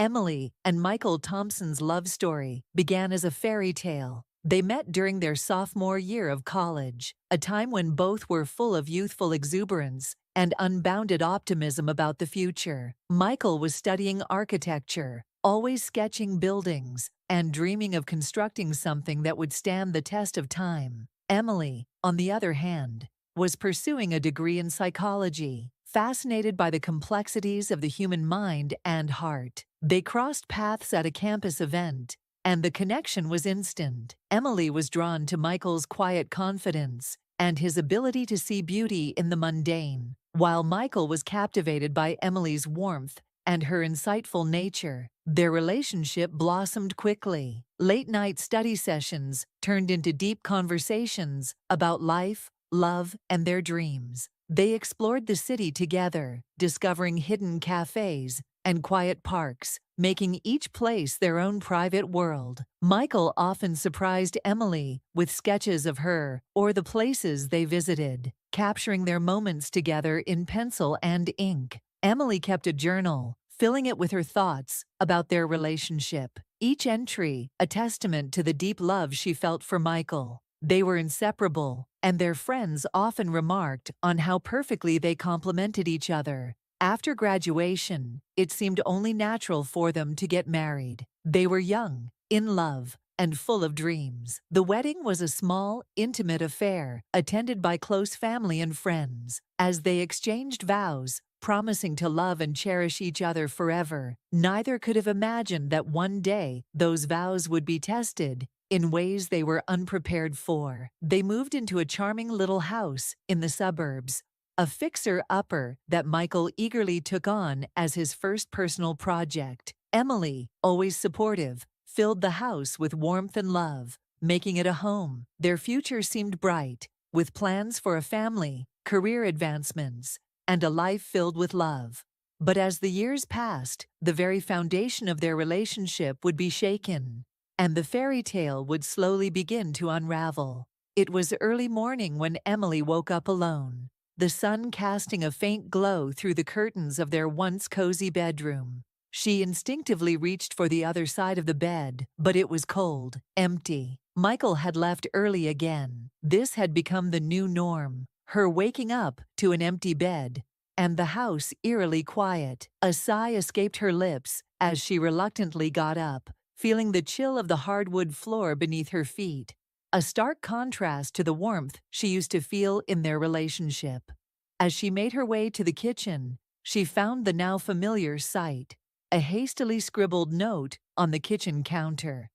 Emily and Michael Thompson's love story began as a fairy tale. They met during their sophomore year of college, a time when both were full of youthful exuberance and unbounded optimism about the future. Michael was studying architecture, always sketching buildings and dreaming of constructing something that would stand the test of time. Emily, on the other hand, was pursuing a degree in psychology, fascinated by the complexities of the human mind and heart. They crossed paths at a campus event, and the connection was instant. Emily was drawn to Michael's quiet confidence and his ability to see beauty in the mundane, while Michael was captivated by Emily's warmth and her insightful nature. Their relationship blossomed quickly. Late-night study sessions turned into deep conversations about life, love, and their dreams. They explored the city together, discovering hidden cafes and quiet parks, making each place their own private world. Michael often surprised Emily with sketches of her or the places they visited, capturing their moments together in pencil and ink. Emily kept a journal, filling it with her thoughts about their relationship, each entry a testament to the deep love she felt for Michael. They were inseparable, and their friends often remarked on how perfectly they complemented each other. After graduation, it seemed only natural for them to get married. They were young, in love, and full of dreams. The wedding was a small, intimate affair, attended by close family and friends. As they exchanged vows, promising to love and cherish each other forever, neither could have imagined that one day those vows would be tested in ways they were unprepared for. They moved into a charming little house in the suburbs, a fixer-upper that Michael eagerly took on as his first personal project. Emily, always supportive, filled the house with warmth and love, making it a home. Their future seemed bright, with plans for a family, career advancements, and a life filled with love. But as the years passed, the very foundation of their relationship would be shaken, and the fairy tale would slowly begin to unravel. It was early morning when Emily woke up alone, the sun casting a faint glow through the curtains of their once cozy bedroom. She instinctively reached for the other side of the bed, but it was cold, empty. Michael had left early again. This had become the new norm, her waking up to an empty bed, and the house eerily quiet. A sigh escaped her lips as she reluctantly got up, feeling the chill of the hardwood floor beneath her feet, a stark contrast to the warmth she used to feel in their relationship. As she made her way to the kitchen, she found the now familiar sight, a hastily scribbled note on the kitchen counter.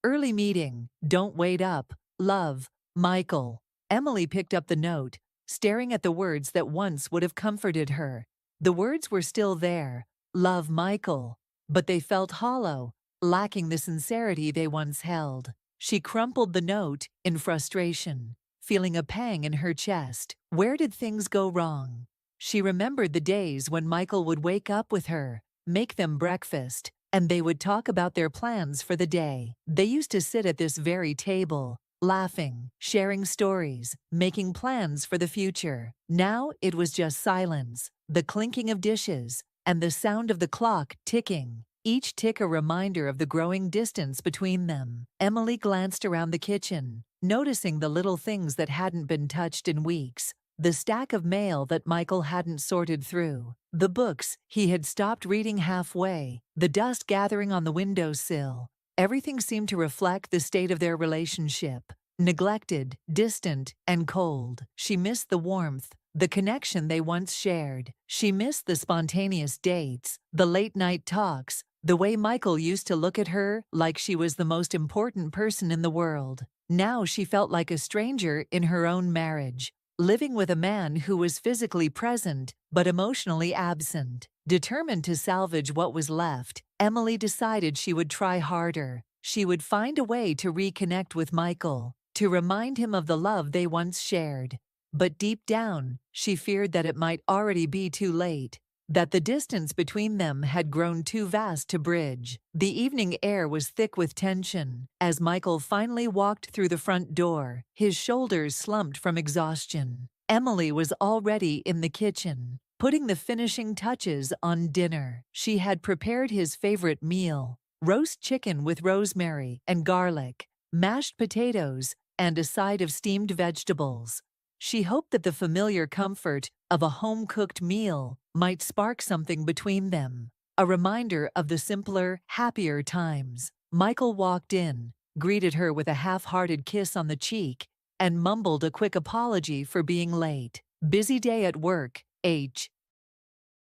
"Early meeting, don't wait up, love, Michael." Emily picked up the note, staring at the words that once would have comforted her. The words were still there, "Love, Michael," but they felt hollow, lacking the sincerity they once held. She crumpled the note in frustration, feeling a pang in her chest. Where did things go wrong? She remembered the days when Michael would wake up with her, make them breakfast, and they would talk about their plans for the day. They used to sit at this very table, laughing, sharing stories, making plans for the future. Now it was just silence, the clinking of dishes, and the sound of the clock ticking, each tick a reminder of the growing distance between them. Emily glanced around the kitchen, noticing the little things that hadn't been touched in weeks. The stack of mail that Michael hadn't sorted through, the books he had stopped reading halfway, the dust gathering on the windowsill. Everything seemed to reflect the state of their relationship, neglected, distant, and cold. She missed the warmth, the connection they once shared. She missed the spontaneous dates, the late-night talks, the way Michael used to look at her like she was the most important person in the world. Now she felt like a stranger in her own marriage, living with a man who was physically present but emotionally absent. Determined to salvage what was left, Emily decided she would try harder. She would find a way to reconnect with Michael, to remind him of the love they once shared. But deep down, she feared that it might already be too late, that the distance between them had grown too vast to bridge. The evening air was thick with tension. As Michael finally walked through the front door, his shoulders slumped from exhaustion. Emily was already in the kitchen, putting the finishing touches on dinner. She had prepared his favorite meal: roast chicken with rosemary and garlic, mashed potatoes, and a side of steamed vegetables. She hoped that the familiar comfort of a home-cooked meal might spark something between them, a reminder of the simpler, happier times. Michael walked in, greeted her with a half-hearted kiss on the cheek, and mumbled a quick apology for being late. Busy day at work, H.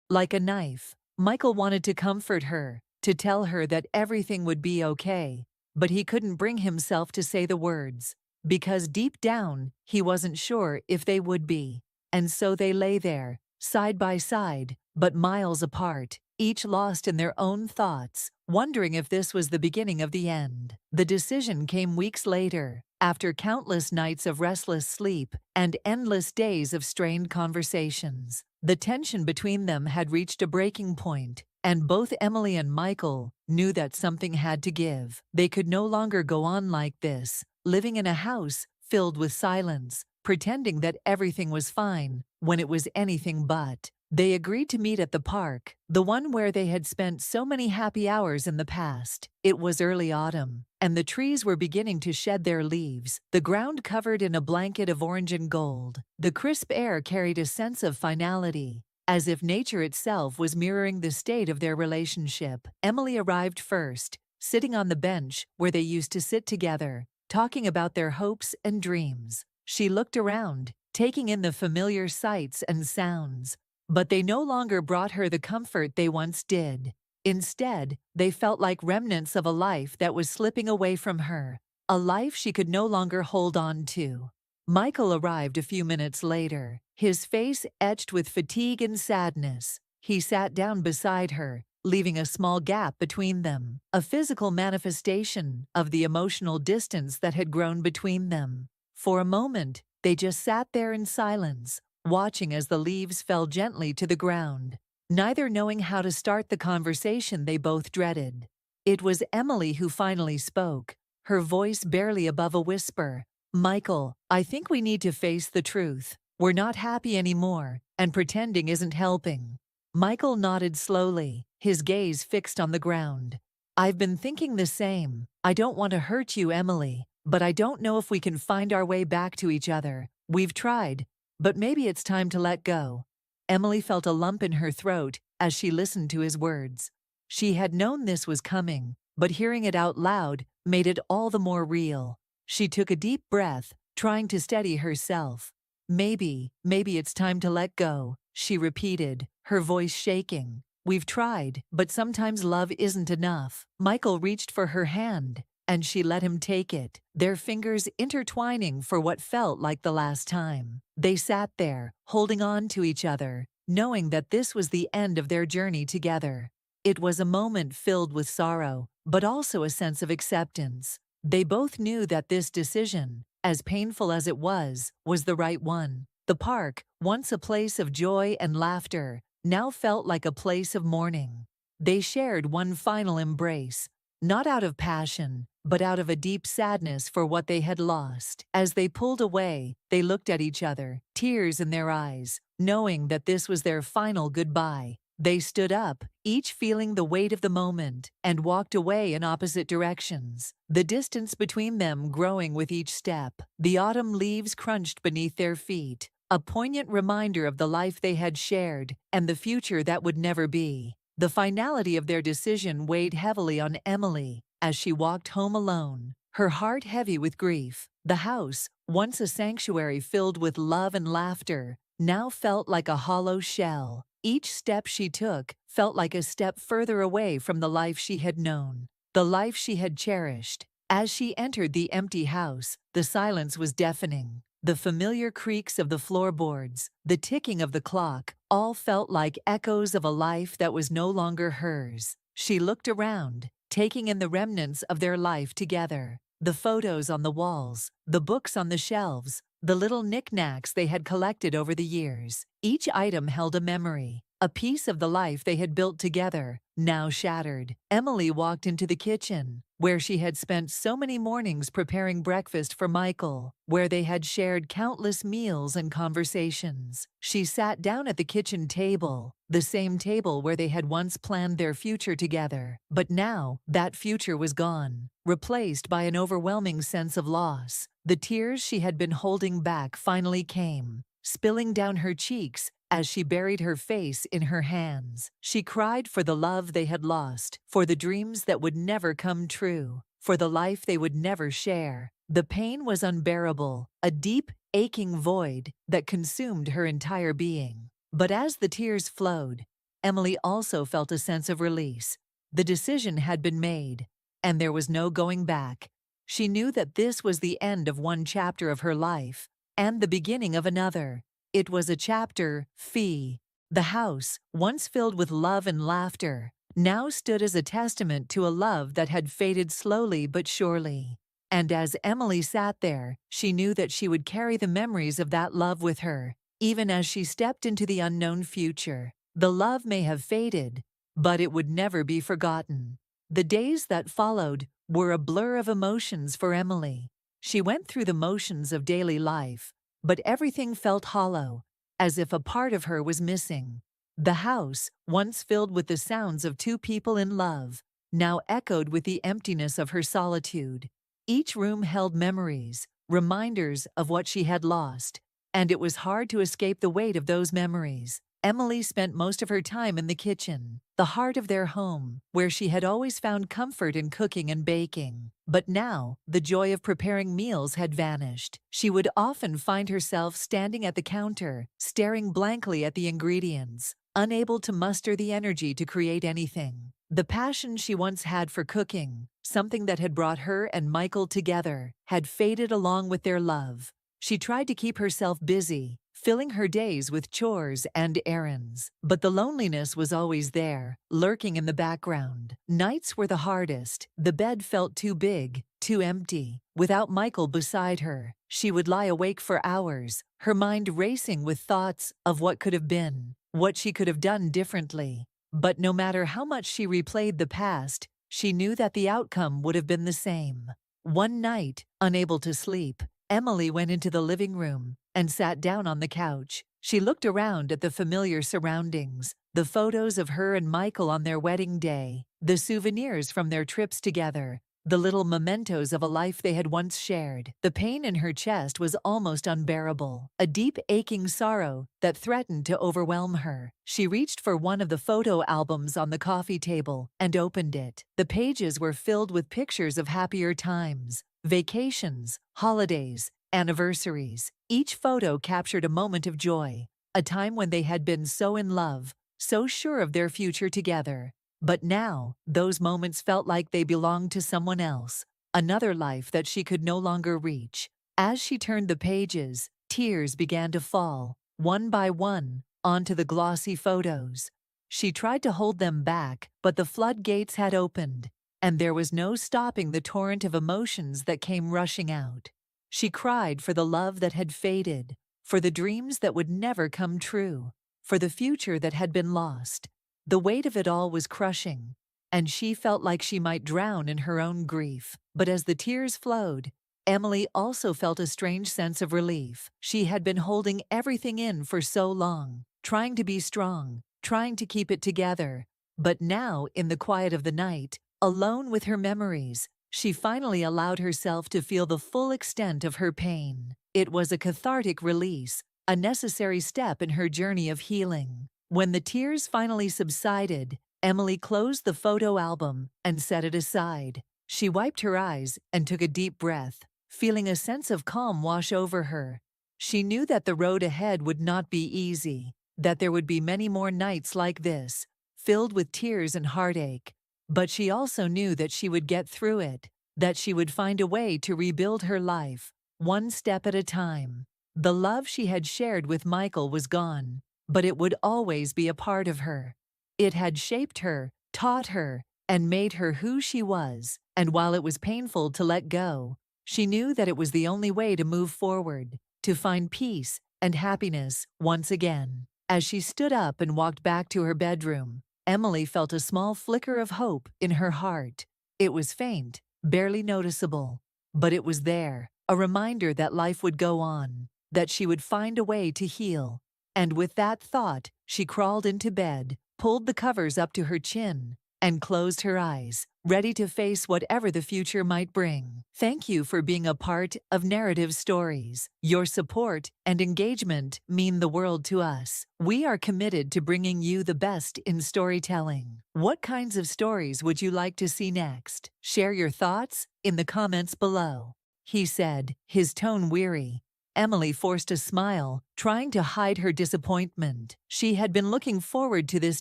Like a knife, Michael wanted to comfort her, to tell her that everything would be okay, but he couldn't bring himself to say the words, because deep down, he wasn't sure if they would be. And so they lay there, side by side, but miles apart, each lost in their own thoughts, wondering if this was the beginning of the end. The decision came weeks later, after countless nights of restless sleep and endless days of strained conversations. The tension between them had reached a breaking point, and both Emily and Michael knew that something had to give. They could no longer go on like this, living in a house filled with silence, pretending that everything was fine when it was anything but. They agreed to meet at the park, the one where they had spent so many happy hours in the past. It was early autumn, and the trees were beginning to shed their leaves, the ground covered in a blanket of orange and gold. The crisp air carried a sense of finality, as if nature itself was mirroring the state of their relationship. Emily arrived first, sitting on the bench where they used to sit together, talking about their hopes and dreams. She looked around, taking in the familiar sights and sounds, but they no longer brought her the comfort they once did. Instead, they felt like remnants of a life that was slipping away from her, a life she could no longer hold on to. Michael arrived a few minutes later, his face etched with fatigue and sadness. He sat down beside her, leaving a small gap between them, a physical manifestation of the emotional distance that had grown between them. For a moment, they just sat there in silence, watching as the leaves fell gently to the ground, neither knowing how to start the conversation they both dreaded. It was Emily who finally spoke, her voice barely above a whisper. "Michael, I think we need to face the truth. We're not happy anymore, and pretending isn't helping." Michael nodded slowly, his gaze fixed on the ground. "I've been thinking the same. I don't want to hurt you, Emily, but I don't know if we can find our way back to each other. We've tried, but maybe it's time to let go." Emily felt a lump in her throat as she listened to his words. She had known this was coming, but hearing it out loud made it all the more real. She took a deep breath, trying to steady herself. Maybe it's time to let go," she repeated, her voice shaking. "We've tried, but sometimes love isn't enough." Michael reached for her hand, and she let him take it, their fingers intertwining for what felt like the last time. They sat there, holding on to each other, knowing that this was the end of their journey together. It was a moment filled with sorrow, but also a sense of acceptance. They both knew that this decision, as painful as it was the right one. The park, once a place of joy and laughter, now felt like a place of mourning. They shared one final embrace, not out of passion, but out of a deep sadness for what they had lost. As they pulled away, they looked at each other, tears in their eyes, knowing that this was their final goodbye. They stood up, each feeling the weight of the moment, and walked away in opposite directions, the distance between them growing with each step. The autumn leaves crunched beneath their feet, a poignant reminder of the life they had shared and the future that would never be. The finality of their decision weighed heavily on Emily as she walked home alone, her heart heavy with grief. The house, once a sanctuary filled with love and laughter, now felt like a hollow shell. Each step she took felt like a step further away from the life she had known, the life she had cherished. As she entered the empty house, the silence was deafening. The familiar creaks of the floorboards, the ticking of the clock, all felt like echoes of a life that was no longer hers. She looked around, taking in the remnants of their life together, the photos on the walls, the books on the shelves, the little knickknacks they had collected over the years. Each item held a memory, A piece of the life they had built together, now shattered. Emily walked into the kitchen, where she had spent so many mornings preparing breakfast for Michael, where they had shared countless meals and conversations. She sat down at the kitchen table, the same table where they had once planned their future together. But now, that future was gone, replaced by an overwhelming sense of loss. The tears she had been holding back finally came, spilling down her cheeks as she buried her face in her hands. She cried for the love they had lost, for the dreams that would never come true, for the life they would never share. The pain was unbearable, a deep, aching void that consumed her entire being. But as the tears flowed, Emily also felt a sense of release. The decision had been made, and there was no going back. She knew that this was the end of one chapter of her life, and the beginning of another. It was a chapter, Fee. The house, once filled with love and laughter, now stood as a testament to a love that had faded slowly but surely. And as Emily sat there, she knew that she would carry the memories of that love with her, even as she stepped into the unknown future. The love may have faded, but it would never be forgotten. The days that followed were a blur of emotions for Emily. She went through the motions of daily life, but everything felt hollow, as if a part of her was missing. The house, once filled with the sounds of two people in love, now echoed with the emptiness of her solitude. Each room held memories, reminders of what she had lost, and it was hard to escape the weight of those memories. Emily spent most of her time in the kitchen, the heart of their home, where she had always found comfort in cooking and baking. But now, the joy of preparing meals had vanished. She would often find herself standing at the counter, staring blankly at the ingredients, unable to muster the energy to create anything. The passion she once had for cooking, something that had brought her and Michael together, had faded along with their love. She tried to keep herself busy, filling her days with chores and errands. But the loneliness was always there, lurking in the background. Nights were the hardest. The bed felt too big, too empty. Without Michael beside her, she would lie awake for hours, her mind racing with thoughts of what could have been, what she could have done differently. But no matter how much she replayed the past, she knew that the outcome would have been the same. One night, unable to sleep, Emily went into the living room and sat down on the couch. She looked around at the familiar surroundings, the photos of her and Michael on their wedding day, the souvenirs from their trips together, the little mementos of a life they had once shared. The pain in her chest was almost unbearable, a deep aching sorrow that threatened to overwhelm her. She reached for one of the photo albums on the coffee table and opened it. The pages were filled with pictures of happier times, vacations, holidays, anniversaries. Each photo captured a moment of joy, a time when they had been so in love, so sure of their future together. But now, those moments felt like they belonged to someone else, another life that she could no longer reach. As she turned the pages, tears began to fall, one by one, onto the glossy photos. She tried to hold them back, but the floodgates had opened, and there was no stopping the torrent of emotions that came rushing out. She cried for the love that had faded, for the dreams that would never come true, for the future that had been lost. The weight of it all was crushing, and she felt like she might drown in her own grief. But as the tears flowed, Emily also felt a strange sense of relief. She had been holding everything in for so long, trying to be strong, trying to keep it together. But now, in the quiet of the night, alone with her memories, she finally allowed herself to feel the full extent of her pain. It was a cathartic release, a necessary step in her journey of healing. When the tears finally subsided, Emily closed the photo album and set it aside. She wiped her eyes and took a deep breath, feeling a sense of calm wash over her. She knew that the road ahead would not be easy, that there would be many more nights like this, filled with tears and heartache. But she also knew that she would get through it, that she would find a way to rebuild her life, one step at a time. The love she had shared with Michael was gone, but it would always be a part of her. It had shaped her, taught her, and made her who she was. And while it was painful to let go, she knew that it was the only way to move forward, to find peace and happiness once again. As she stood up and walked back to her bedroom, Emily felt a small flicker of hope in her heart. It was faint, barely noticeable, but it was there, a reminder that life would go on, that she would find a way to heal. And with that thought, she crawled into bed, pulled the covers up to her chin, and closed her eyes, ready to face whatever the future might bring. Thank you for being a part of Narrative Stories. Your support and engagement mean the world to us. We are committed to bringing you the best in storytelling. What kinds of stories would you like to see next? Share your thoughts in the comments below. He said, his tone weary. Emily forced a smile, trying to hide her disappointment. She had been looking forward to this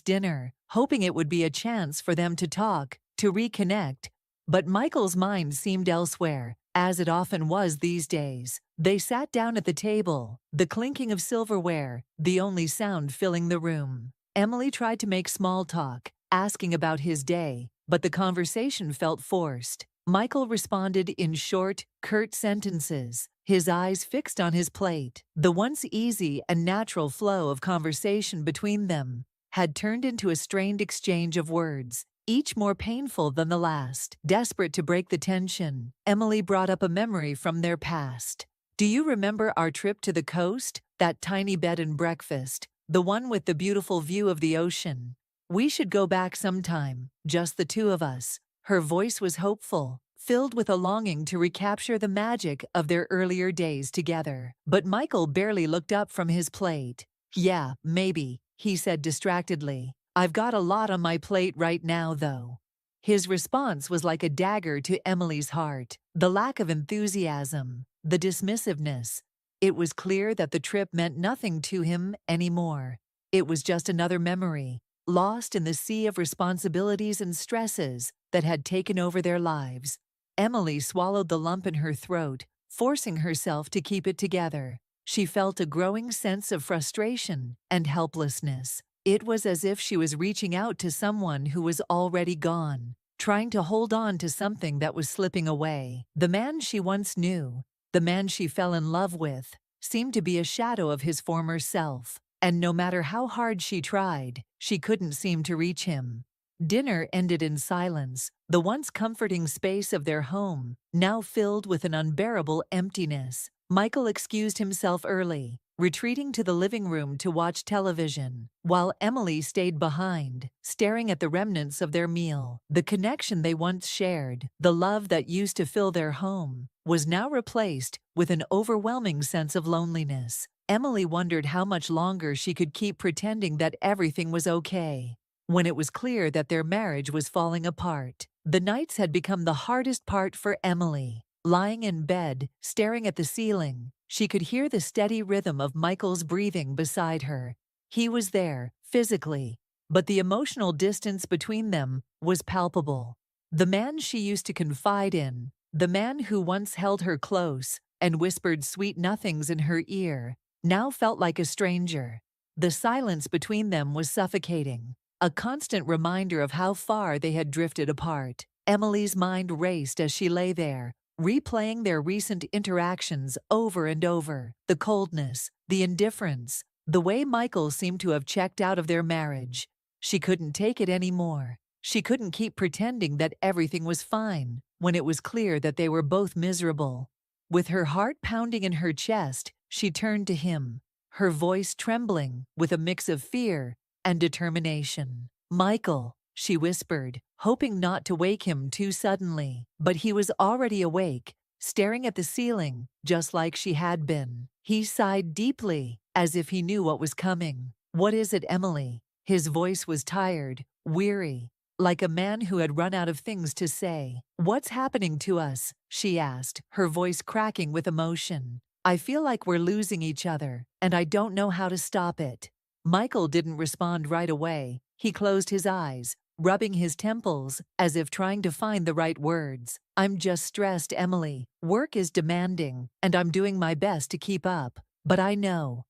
dinner, hoping it would be a chance for them to talk, to reconnect. But Michael's mind seemed elsewhere, as it often was these days. They sat down at the table, the clinking of silverware, the only sound filling the room. Emily tried to make small talk, asking about his day, but the conversation felt forced. Michael responded in short, curt sentences, his eyes fixed on his plate. The once easy and natural flow of conversation between them had turned into a strained exchange of words, each more painful than the last. Desperate to break the tension, Emily brought up a memory from their past. Do you remember our trip to the coast? That tiny bed and breakfast, the one with the beautiful view of the ocean. We should go back sometime, just the two of us. Her voice was hopeful, filled with a longing to recapture the magic of their earlier days together. But Michael barely looked up from his plate. Yeah, maybe, he said distractedly. I've got a lot on my plate right now, though. His response was like a dagger to Emily's heart. The lack of enthusiasm, the dismissiveness. It was clear that the trip meant nothing to him anymore. It was just another memory, lost in the sea of responsibilities and stresses that had taken over their lives. Emily swallowed the lump in her throat, forcing herself to keep it together. She felt a growing sense of frustration and helplessness. It was as if she was reaching out to someone who was already gone, trying to hold on to something that was slipping away. The man she once knew, the man she fell in love with, seemed to be a shadow of his former self, and no matter how hard she tried, she couldn't seem to reach him. Dinner ended in silence, the once comforting space of their home, now filled with an unbearable emptiness. Michael excused himself early, retreating to the living room to watch television, while Emily stayed behind, staring at the remnants of their meal. The connection they once shared, the love that used to fill their home, was now replaced with an overwhelming sense of loneliness. Emily wondered how much longer she could keep pretending that everything was okay, when it was clear that their marriage was falling apart. The nights had become the hardest part for Emily. Lying in bed, staring at the ceiling, she could hear the steady rhythm of Michael's breathing beside her. He was there, physically, but the emotional distance between them was palpable. The man she used to confide in, the man who once held her close and whispered sweet nothings in her ear, now felt like a stranger. The silence between them was suffocating, a constant reminder of how far they had drifted apart. Emily's mind raced as she lay there, replaying their recent interactions over and over. The coldness, the indifference, the way Michael seemed to have checked out of their marriage. She couldn't take it anymore. She couldn't keep pretending that everything was fine when it was clear that they were both miserable. With her heart pounding in her chest, she turned to him, her voice trembling with a mix of fear and determination. "Michael," she whispered, hoping not to wake him too suddenly. But he was already awake, staring at the ceiling, just like she had been. He sighed deeply, as if he knew what was coming. "What is it, Emily?" His voice was tired, weary, like a man who had run out of things to say. "What's happening to us?" she asked, her voice cracking with emotion. "I feel like we're losing each other, and I don't know how to stop it." Michael didn't respond right away. He closed his eyes, rubbing his temples as if trying to find the right words. "I'm just stressed, Emily. Work is demanding, and I'm doing my best to keep up. But I know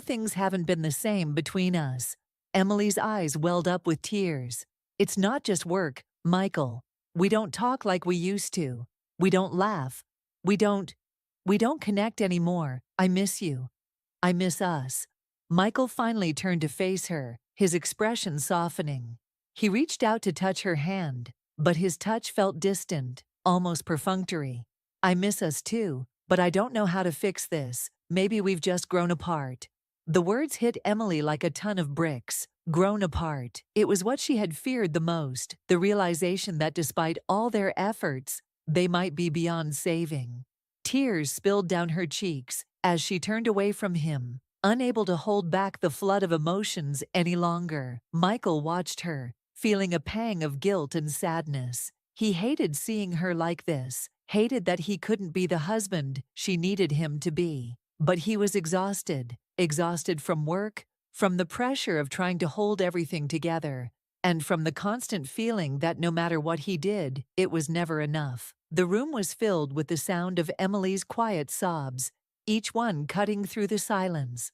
things haven't been the same between us." Emily's eyes welled up with tears. "It's not just work, Michael. We don't talk like we used to. We don't laugh. We don't connect anymore. I miss you. I miss us." Michael finally turned to face her, his expression softening. He reached out to touch her hand, but his touch felt distant, almost perfunctory. I miss us too, but I don't know how to fix this. Maybe we've just grown apart. The words hit Emily like a ton of bricks. Grown apart. It was what she had feared the most, the realization that despite all their efforts, they might be beyond saving. Tears spilled down her cheeks as she turned away from him, unable to hold back the flood of emotions any longer. Michael watched her, feeling a pang of guilt and sadness. He hated seeing her like this, hated that he couldn't be the husband she needed him to be. But he was exhausted, exhausted from work, from the pressure of trying to hold everything together, and from the constant feeling that no matter what he did, it was never enough. The room was filled with the sound of Emily's quiet sobs, each one cutting through the silence.